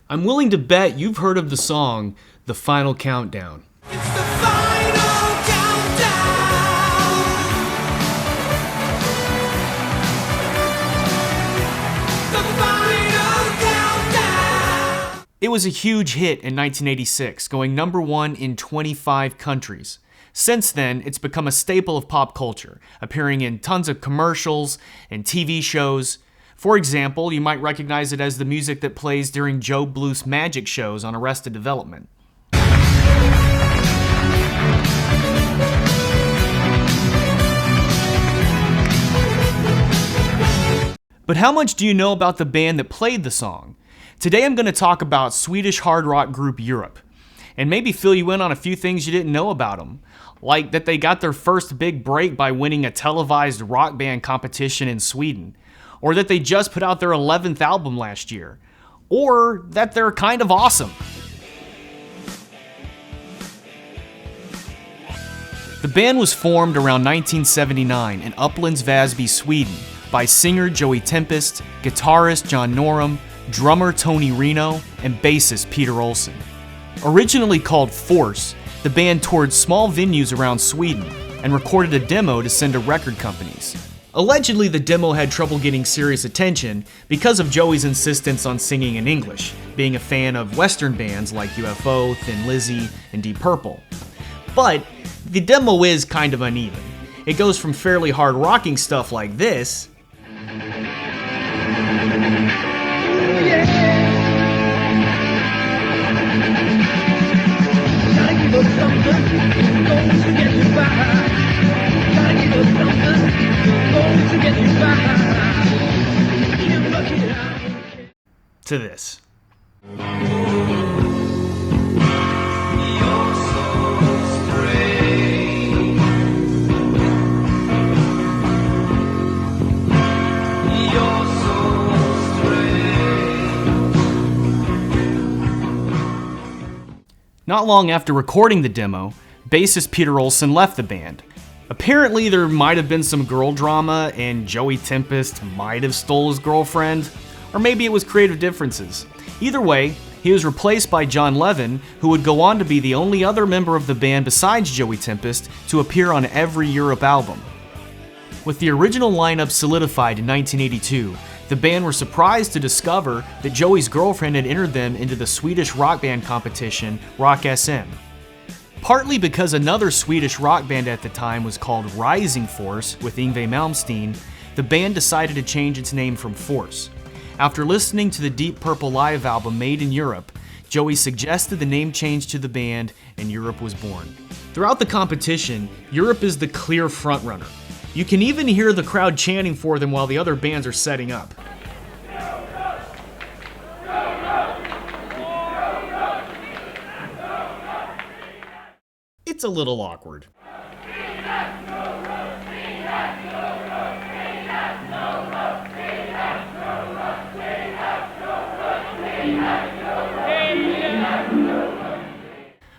I'm willing to bet you've heard of the song, The Final Countdown. It's the final countdown. The final countdown. It was a huge hit in 1986, going #1 in 25 countries. Since then, it's become a staple of pop culture, appearing in tons of commercials and TV shows. For example, you might recognize it as the music that plays during Joe Bluth's magic shows on Arrested Development. But how much do you know about the band that played the song? Today I'm going to talk about Swedish hard rock group Europe, and maybe fill you in on a few things you didn't know about them, like that they got their first big break by winning a televised rock band competition in Sweden, or that they just put out their 11th album last year, or that they're kind of awesome. The band was formed around 1979 in Upplands Väsby, Sweden, by singer Joey Tempest, guitarist John Norum, drummer Tony Reno, and bassist Peter Olsson. Originally called Force, the band toured small venues around Sweden and recorded a demo to send to record companies. Allegedly, the demo had trouble getting serious attention because of Joey's insistence on singing in English, being a fan of Western bands like UFO, Thin Lizzy, and Deep Purple. But the demo is kind of uneven. It goes from fairly hard rocking stuff like this to this. Not long after recording the demo, bassist Peter Olsson left the band. Apparently there might have been some girl drama and Joey Tempest might have stole his girlfriend, or maybe it was creative differences. Either way, he was replaced by John Levin, who would go on to be the only other member of the band besides Joey Tempest to appear on every Europe album. With the original lineup solidified in 1982, the band were surprised to discover that Joey's girlfriend had entered them into the Swedish rock band competition Rock SM. Partly because another Swedish rock band at the time was called Rising Force with Yngwie Malmsteen, the band decided to change its name from Force. After listening to the Deep Purple live album Made in Europe, Joey suggested the name change to the band, and Europe was born. Throughout the competition, Europe is the clear frontrunner. You can even hear the crowd chanting for them while the other bands are setting up. It's a little awkward.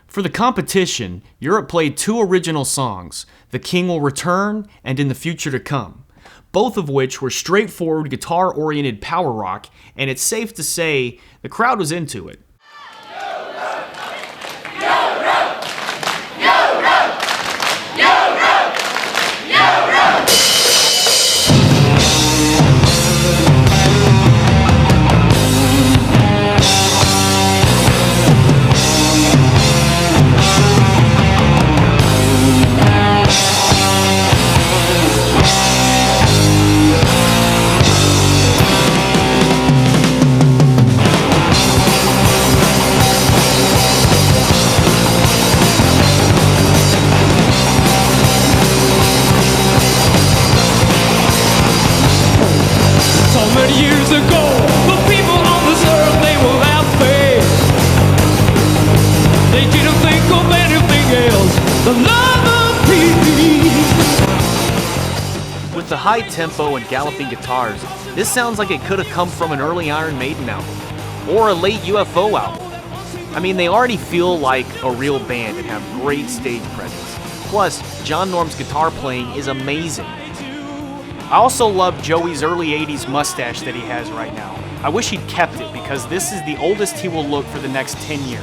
For the competition, Europe played 2 original songs, The King Will Return and In the Future to Come, both of which were straightforward guitar-oriented power rock, and it's safe to say the crowd was into it. Years ago, the people on this earth, they were happy. They didn't think of anything else. The love of peace. With the high tempo and galloping guitars, this sounds like it could have come from an early Iron Maiden album, or a late UFO album. I mean, they already feel like a real band and have great stage presence. Plus, John Norm's guitar playing is amazing. I also love Joey's early 80s mustache that he has right now. I wish he'd kept it because this is the oldest he will look for the next 10 years.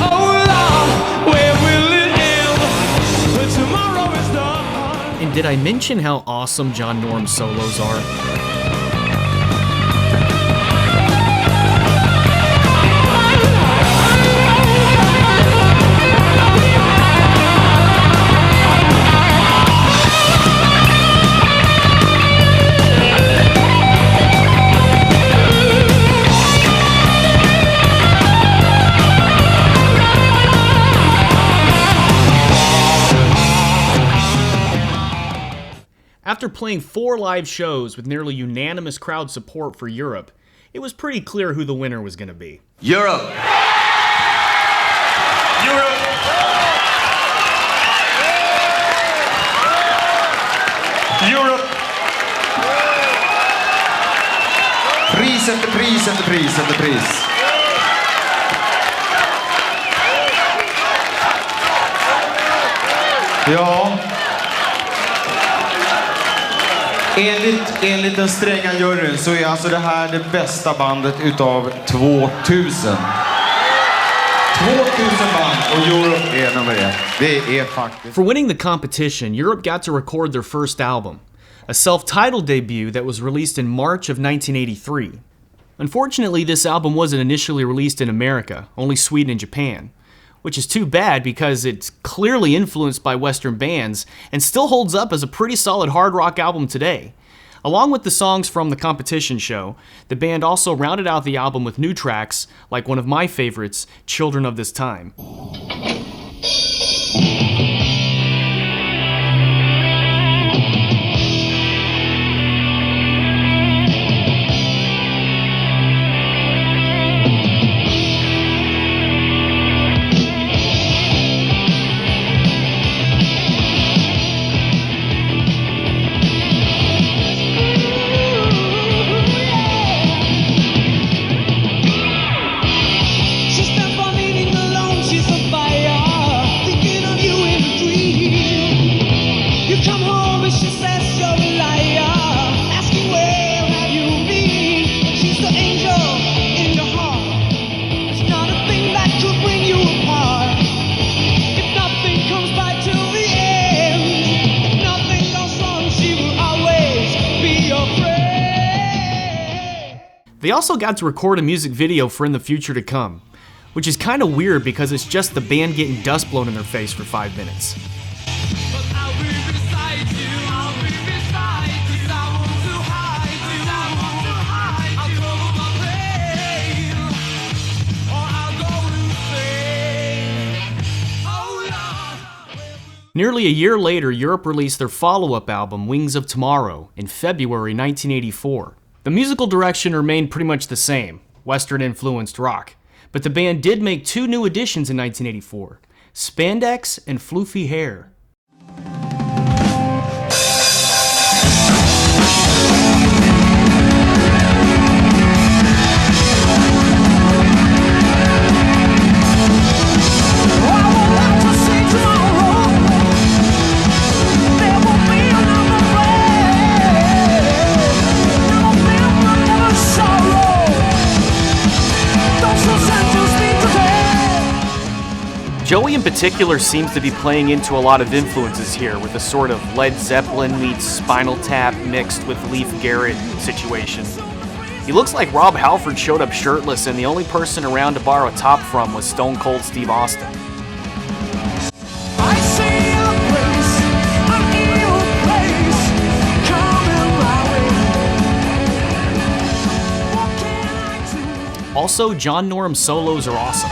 Oh Lord, where will it end when tomorrow is done? And did I mention how awesome John Norm's solos are? After playing 4 live shows with nearly unanimous crowd support for Europe, it was pretty clear who the winner was going to be. Europe. Europe. Europe. Pris efter pris efter pris efter pris. Ja. Enligt den stränga juryn så är alltså det här det bästa bandet utav 2000. 2000 band och Europe är nummer 1. Det är faktiskt. For winning the competition, Europe got to record their first album, a self-titled debut that was released in March of 1983. Unfortunately, this album wasn't initially released in America, only Sweden and Japan, which is too bad because it's clearly influenced by Western bands and still holds up as a pretty solid hard rock album today. Along with the songs from the competition show, the band also rounded out the album with new tracks like one of my favorites, Children of This Time. They also got to record a music video for In the Future to Come, which is kind of weird because it's just the band getting dust blown in their face for 5 minutes. Nearly a year later, Europe released their follow-up album, Wings of Tomorrow, in February 1984. The musical direction remained pretty much the same, Western-influenced rock, but the band did make 2 new additions in 1984, Spandex and Floofy Hair. Joey in particular seems to be playing into a lot of influences here with a sort of Led Zeppelin meets Spinal Tap mixed with Leif Garrett situation. He looks like Rob Halford showed up shirtless and the only person around to borrow a top from was Stone Cold Steve Austin. Also, John Norm's solos are awesome.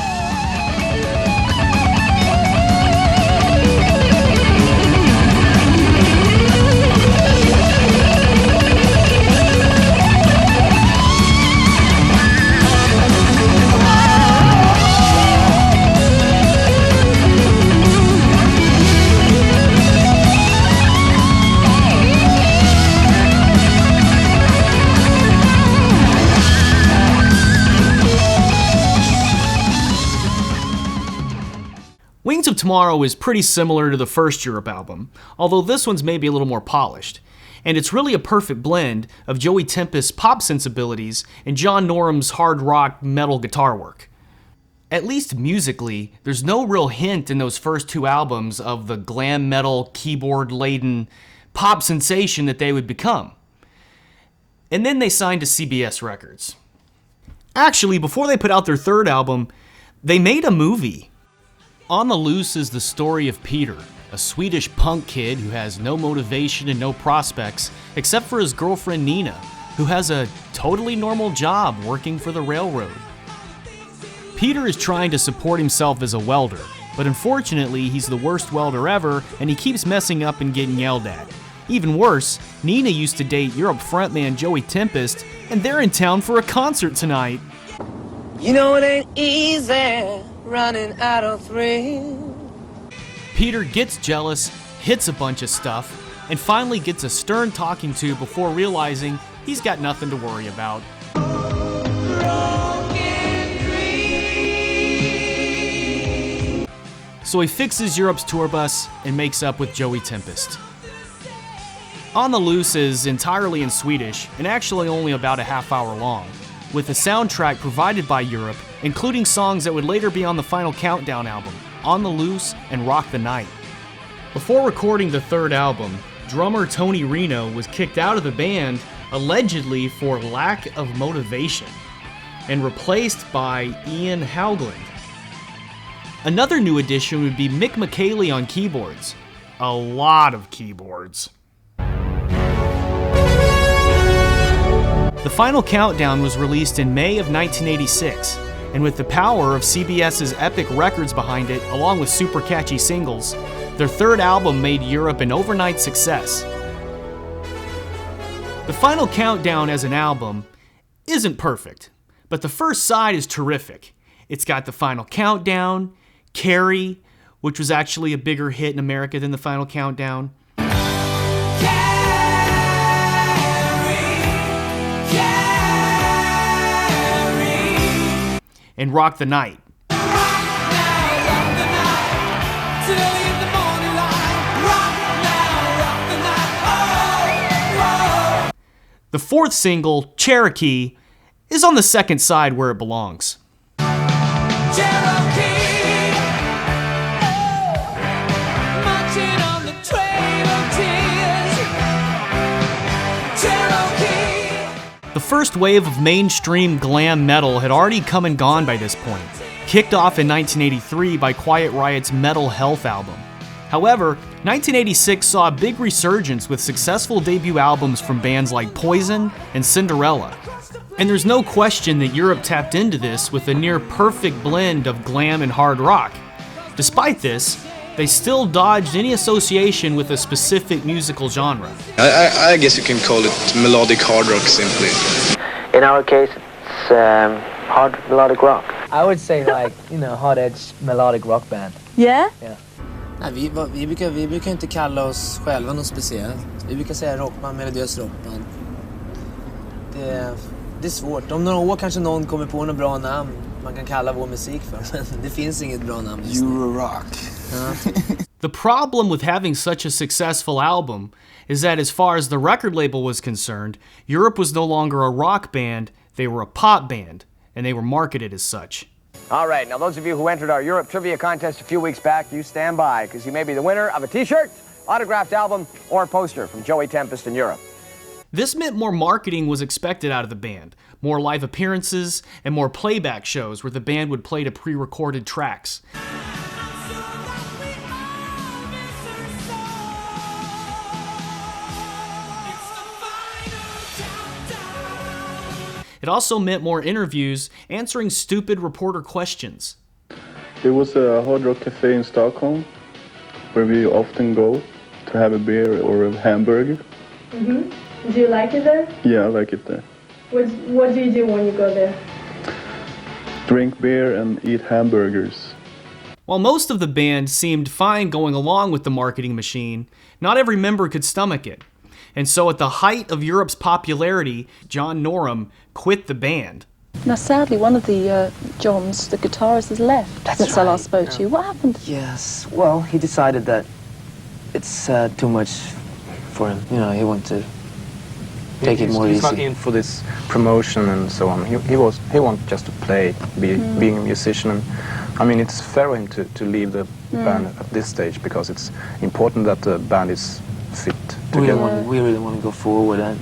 Wings of Tomorrow is pretty similar to the first Europe album, although this one's maybe a little more polished. And it's really a perfect blend of Joey Tempest's pop sensibilities and John Norum's hard rock metal guitar work. At least musically, there's no real hint in those first two albums of the glam metal, keyboard-laden pop sensation that they would become. And then they signed to CBS Records. Actually, before they put out their third album, they made a movie. On the Loose is the story of Peter, a Swedish punk kid who has no motivation and no prospects except for his girlfriend Nina, who has a totally normal job working for the railroad. Peter is trying to support himself as a welder, but unfortunately he's the worst welder ever and he keeps messing up and getting yelled at. Even worse, Nina used to date Europe frontman Joey Tempest, and they're in town for a concert tonight. You know it ain't easy running out of thrill. Peter gets jealous, hits a bunch of stuff, and finally gets a stern talking to before realizing he's got nothing to worry about. So he fixes Europe's tour bus and makes up with Joey Tempest. On the Loose is entirely in Swedish and actually only about a half hour long, with a soundtrack provided by Europe, including songs that would later be on the Final Countdown album, On the Loose and Rock the Night. Before recording the third album, drummer Tony Reno was kicked out of the band allegedly for lack of motivation and replaced by Ian Haugland. Another new addition would be Mick McKaylee on keyboards. A lot of keyboards. The Final Countdown was released in May of 1986, and with the power of CBS's Epic Records behind it, along with super catchy singles, their third album made Europe an overnight success. The Final Countdown as an album isn't perfect, but the first side is terrific. It's got The Final Countdown, Carrie, which was actually a bigger hit in America than The Final Countdown, and Rock the Night. The fourth single, Cherokee, is on the second side where it belongs. The first wave of mainstream glam metal had already come and gone by this point, kicked off in 1983 by Quiet Riot's Metal Health album. However, 1986 saw a big resurgence with successful debut albums from bands like Poison and Cinderella. And there's no question that Europe tapped into this with a near perfect blend of glam and hard rock. Despite this, they still dodged any association with a specific musical genre. I guess you can call it melodic hard rock simply. In our case, it's hard melodic rock. I would say like, hot edge melodic rock band. Yeah? Yeah. Nej, vi brukar inte kalla oss själva något speciellt. Vi brukar säga rockband, melodiös rockband. Det är svårt. Om några år kanske någon kommer på något bra namn man kan kalla vår musik för, men det finns inget bra namn just nu. Euro-rock. The problem with having such a successful album is that as far as the record label was concerned, Europe was no longer a rock band, they were a pop band, and they were marketed as such. All right, now those of you who entered our Europe Trivia Contest a few weeks back, you stand by, because you may be the winner of a t-shirt, autographed album, or a poster from Joey Tempest in Europe. This meant more marketing was expected out of the band, more live appearances, and more playback shows where the band would play to pre-recorded tracks. It also meant more interviews, answering stupid reporter questions. There was a Hard Rock Cafe in Stockholm where we often go to have a beer or a hamburger. Mm-hmm. Do you like it there? Yeah, I like it there. What do you do when you go there? Drink beer and eat hamburgers. While most of the band seemed fine going along with the marketing machine, not every member could stomach it. And so at the height of Europe's popularity, John Norum quit the band. Now sadly one of the Johns, the guitarist, has left since I last spoke to you. What happened? Yes, well, he decided that it's too much for him. You know, he wanted to take it more He's easy. not in for this promotion and so on. He wants just to play, being a musician. And, I mean, it's fair of him to leave the band at this stage, because it's important that the band is fit together. We really want to go forward and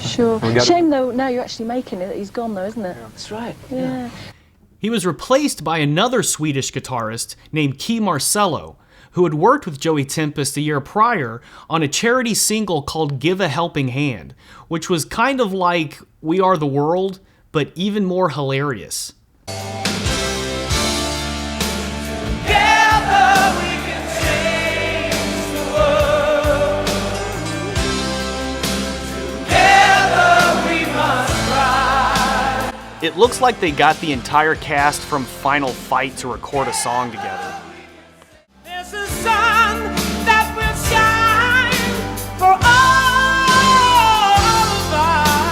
Sure. Shame though, now you're actually making it that he's gone though, isn't it? Yeah. That's right. Yeah. He was replaced by another Swedish guitarist named Key Marcello, who had worked with Joey Tempest a year prior on a charity single called Give a Helping Hand, which was kind of like We Are the World, but even more hilarious. It looks like they got the entire cast from Final Fight to record a song together. There's a sun that will shine for all of us.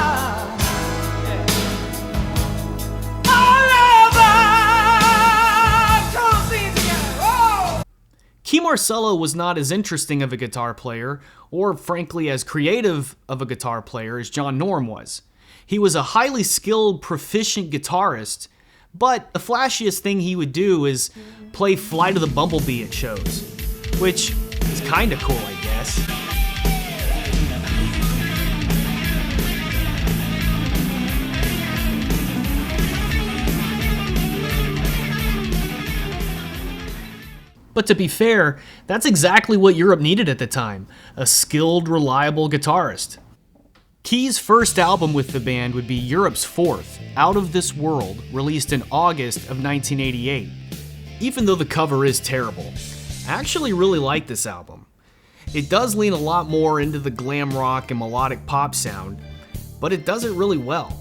All of us. Come sing together. Oh! Key Marcello was not as interesting of a guitar player, or frankly as creative of a guitar player as John Norum was. He was a highly skilled, proficient guitarist, but the flashiest thing he would do is play Flight of the Bumblebee at shows, which is kinda cool, I guess. But to be fair, that's exactly what Europe needed at the time, a skilled, reliable guitarist. Key's first album with the band would be Europe's fourth, Out of This World, released in August of 1988. Even though the cover is terrible, I actually really like this album. It does lean a lot more into the glam rock and melodic pop sound, but it does it really well.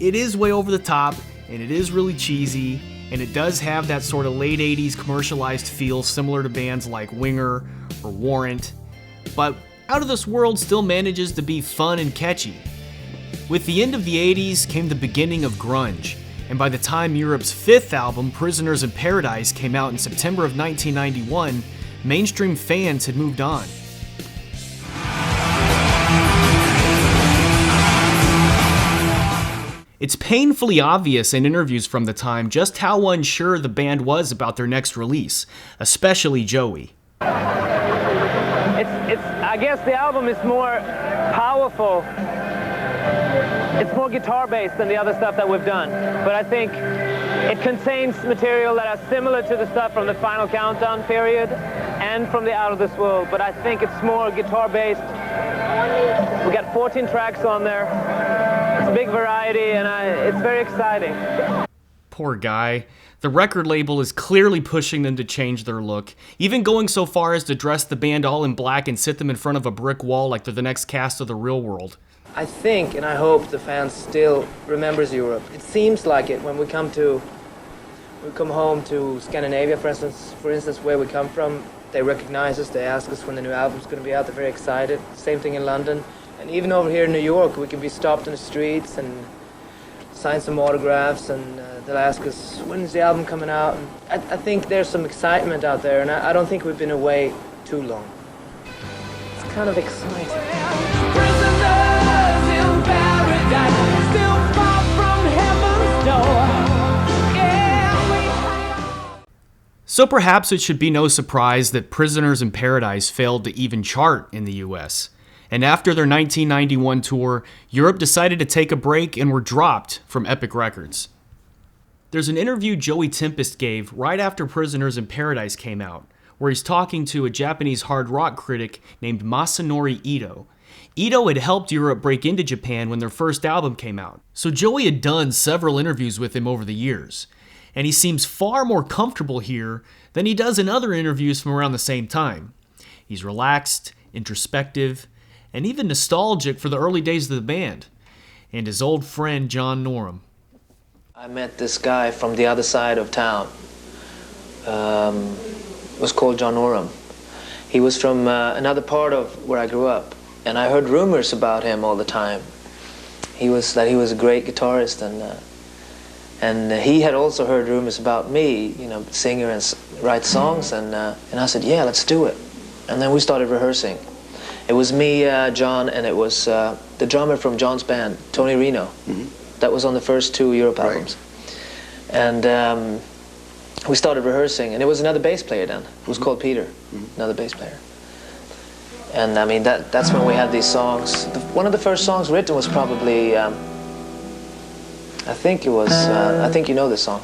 It is way over the top, and it is really cheesy, and it does have that sort of late 80s commercialized feel similar to bands like Winger or Warrant, but Out of This World still manages to be fun and catchy. With the end of the 80s came the beginning of grunge, and by the time Europe's fifth album, Prisoners in Paradise, came out in September of 1991, mainstream fans had moved on. It's painfully obvious in interviews from the time just how unsure the band was about their next release, especially Joey. I guess the album is more powerful. It's more guitar-based than the other stuff that we've done. But I think it contains material that are similar to the stuff from the Final Countdown period and from the Out of This World. But I think it's more guitar-based. We got 14 tracks on there. It's a big variety, and it's very exciting. Poor guy. The record label is clearly pushing them to change their look, even going so far as to dress the band all in black and sit them in front of a brick wall like they're the next cast of The Real World. I think, and I hope, the fans still remembers Europe. It seems like it when we come home to Scandinavia, for instance, where we come from. They recognize us, they ask us when the new album's going to be out, they're very excited. Same thing in London. And even over here in New York, we can be stopped in the streets and sign some autographs, and they'll ask us, when is the album coming out? And I think there's some excitement out there, and I don't think we've been away too long. It's kind of exciting. Prisoners in paradise, still far from heaven's door. So perhaps it should be no surprise that Prisoners in Paradise failed to even chart in the US. And after their 1991 tour, Europe decided to take a break and were dropped from Epic Records. There's an interview Joey Tempest gave right after Prisoners in Paradise came out, where he's talking to a Japanese hard rock critic named Masanori Ito. Ito had helped Europe break into Japan when their first album came out, so Joey had done several interviews with him over the years, and he seems far more comfortable here than he does in other interviews from around the same time. He's relaxed, introspective, and even nostalgic for the early days of the band, and his old friend John Norum. I met this guy from the other side of town. Was called John Norum. He was from another part of where I grew up, and I heard rumors about him all the time. He was a great guitarist, and he had also heard rumors about me, you know, singer and write songs, and I said, yeah, let's do it. And then we started rehearsing. It was me, John, and it was the drummer from John's band, Tony Reno. That was on the first 2 Europe albums. And we started rehearsing, and it was another bass player then. It was called Peter, another bass player. And I mean, that's when we had these songs. One of the first songs written was probably, I think it was, I think you know this song.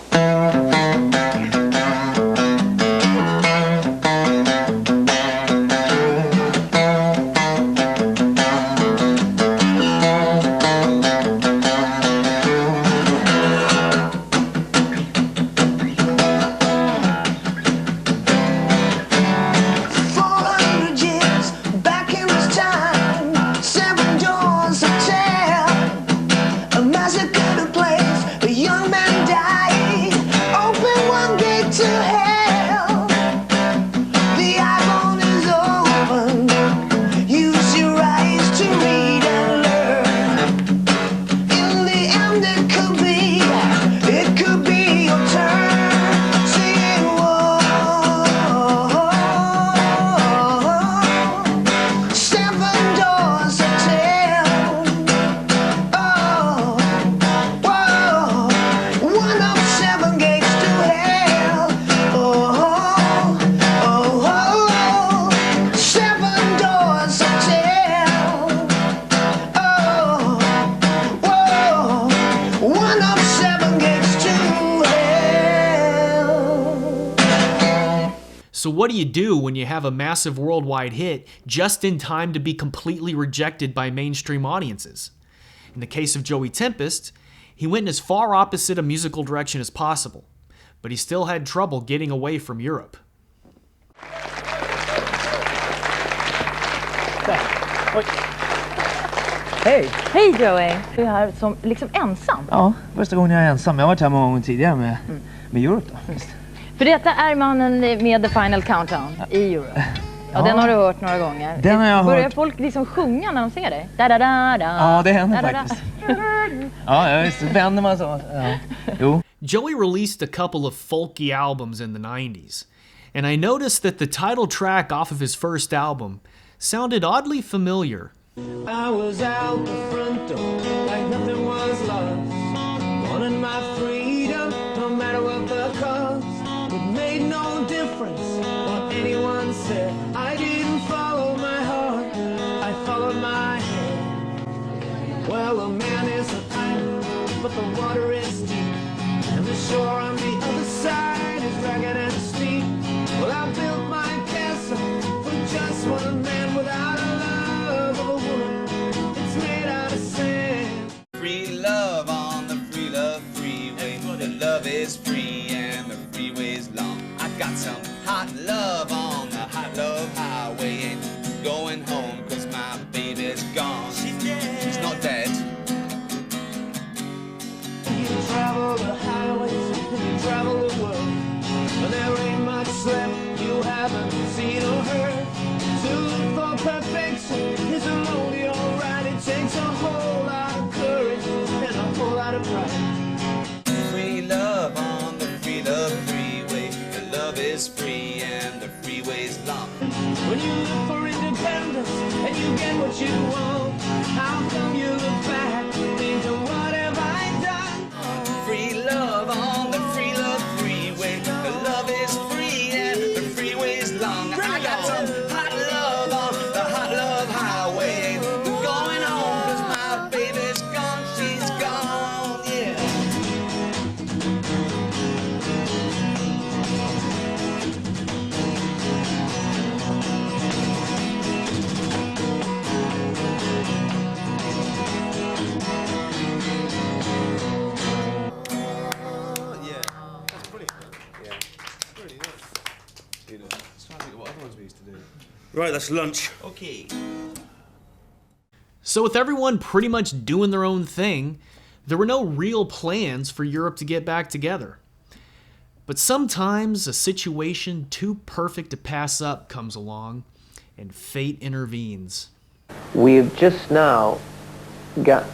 So what do you do when you have a massive worldwide hit just in time to be completely rejected by mainstream audiences? In the case of Joey Tempest, he went in as far opposite a musical direction as possible, but he still had trouble getting away from Europe. Hej! Hej Joey! Du är här som liksom ensam. Ja, första gången jag är ensam. Jag har varit här många gånger tidigare med Europe då. För detta är mannen med The Final Countdown i Europe. Ja, den har du hört några gånger. Den har jag Börjar hört. folk liksom sjunga när de ser dig? Da, da, da, da. Ja, det händer Da, da, da. faktiskt. Ja, visst. Vänder man så. Ja. Jo. Joey released a couple of folky albums in the 90s, and I noticed that the title track off of his first album sounded oddly familiar. I was out the front door like nothing was lost. Wanted my freedom, no matter what the cost. It made no difference what anyone said. I didn't follow my heart, I followed my head. Well, a man is an island, but the water is deep, and the shore on the other side is ragged and steep. Well, I built my castle for just one man without a love of a woman. It's made out of sand. Free love on the free love freeway. The love is free and the freeway's long. I got some hot love on the hot love highway. Ain't going home cause my baby's gone. She's dead. She's not dead. You travel the highways, you travel the world, but there ain't much left you haven't seen or heard. To look for perfection is a lonely alright. It takes a whole lot of courage and a whole lot of pride. Free love on the free love freeway. The love is free and the freeway's long. When you look for independence and you get what you want, how come you look back thinking, what have I done? Free love on the free love freeway. The love is free and the freeway's long. I got some hot love on the hot love highway. Going home cause my baby's gone. She's gone, yeah. Right, that's lunch. Okay. So with everyone pretty much doing their own thing, there were no real plans for Europe to get back together. But sometimes a situation too perfect to pass up comes along, and fate intervenes. We've just now got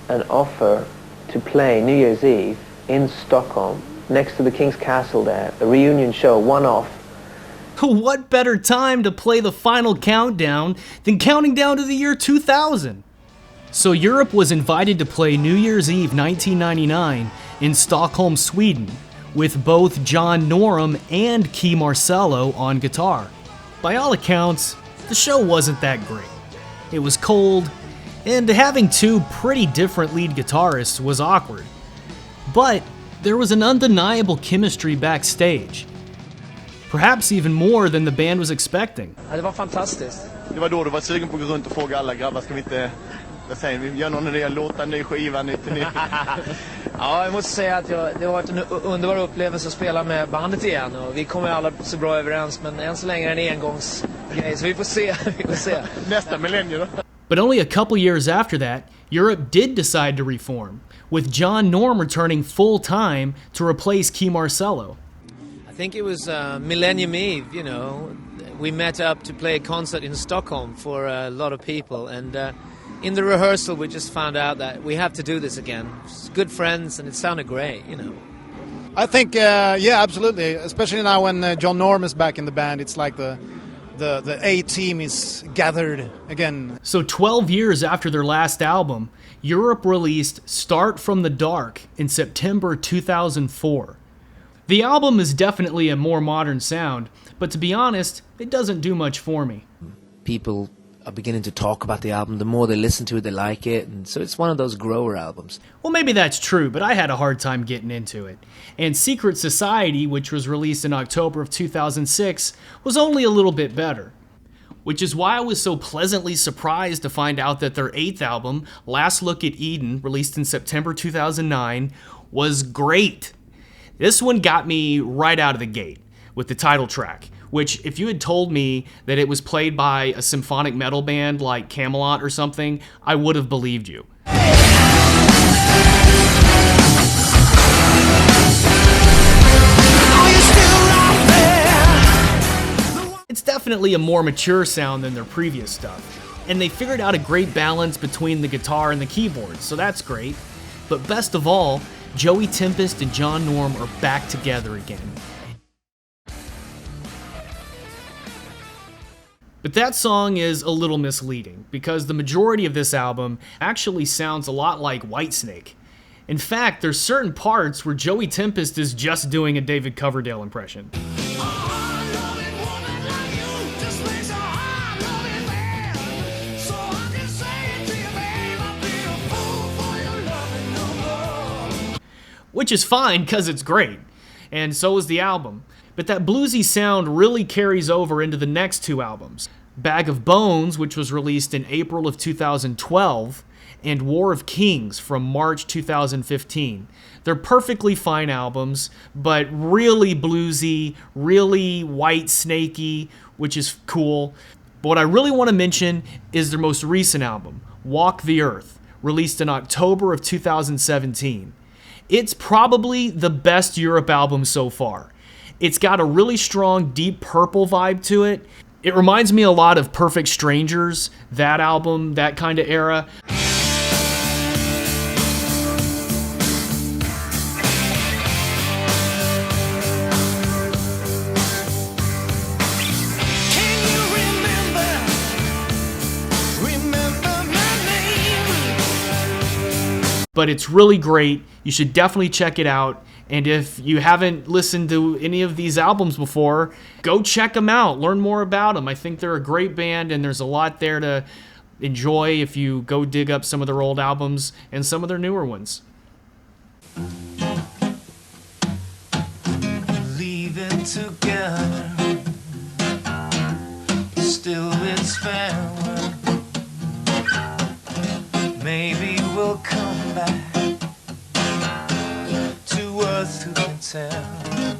an offer to play New Year's Eve in Stockholm, next to the King's Castle there, a reunion show, one-off, what better time to play the final countdown than counting down to the year 2000? So Europe was invited to play New Year's Eve 1999 in Stockholm, Sweden, with both John Norum and Key Marcello on guitar. By all accounts, the show wasn't that great. It was cold, and having two pretty different lead guitarists was awkward. But there was an undeniable chemistry backstage. Perhaps even more than the band was expecting. Ja, det var fantastiskt. Det var då du var sugen på att gå runt och fråga alla grabbar, ska vi inte, vad säger vi, gör någon nya låtar, ny skiva, nytt. Ja, jag måste säga att det har varit en underbar upplevelse att spela med bandet igen. Och vi kommer alla så bra överens, men än så länge är det en engångsgrej, så vi får se. Nästa millennium då. But only a couple years after that, Europe did decide to reform, with John Norum returning full-time to replace Key Marcello. I think it was Millennium Eve, you know. We met up to play a concert in Stockholm for a lot of people, and in the rehearsal we just found out that we have to do this again. Good friends, and it sounded great, you know. I think, yeah, absolutely. Especially now when John Norum is back in the band, it's like the A-team is gathered again. So 12 years after their last album, Europe released Start From the Dark in September 2004. The album is definitely a more modern sound, but to be honest, it doesn't do much for me. People are beginning to talk about the album. The more they listen to it, they like it, and so it's one of those grower albums. Well, maybe that's true, but I had a hard time getting into it. And Secret Society, which was released in October of 2006, was only a little bit better. Which is why I was so pleasantly surprised to find out that their 8th album, Last Look at Eden, released in September 2009, was great. This one got me right out of the gate with the title track, which if you had told me that it was played by a symphonic metal band like Camelot or something, I would have believed you. It's definitely a more mature sound than their previous stuff, and they figured out a great balance between the guitar and the keyboard, so that's great. But best of all, Joey Tempest and John Norum are back together again. But that song is a little misleading, because the majority of this album actually sounds a lot like Whitesnake. In fact, there's certain parts where Joey Tempest is just doing a David Coverdale impression. Which is fine, because it's great, and so is the album. But that bluesy sound really carries over into the next two albums. Bag of Bones, which was released in April of 2012, and War of Kings from March 2015. They're perfectly fine albums, but really bluesy, really Whitesnakey, which is cool. But what I really want to mention is their most recent album, Walk the Earth, released in October of 2017. It's probably the best Europe album so far. It's got a really strong Deep Purple vibe to it. It reminds me a lot of Perfect Strangers, that album, that kind of era. But it's really great. You should definitely check it out. And if you haven't listened to any of these albums before, go check them out. Learn more about them. I think they're a great band, and there's a lot there to enjoy if you go dig up some of their old albums and some of their newer ones. Leaving together, still it's farewell. Maybe we'll come back to Earth, who can tell?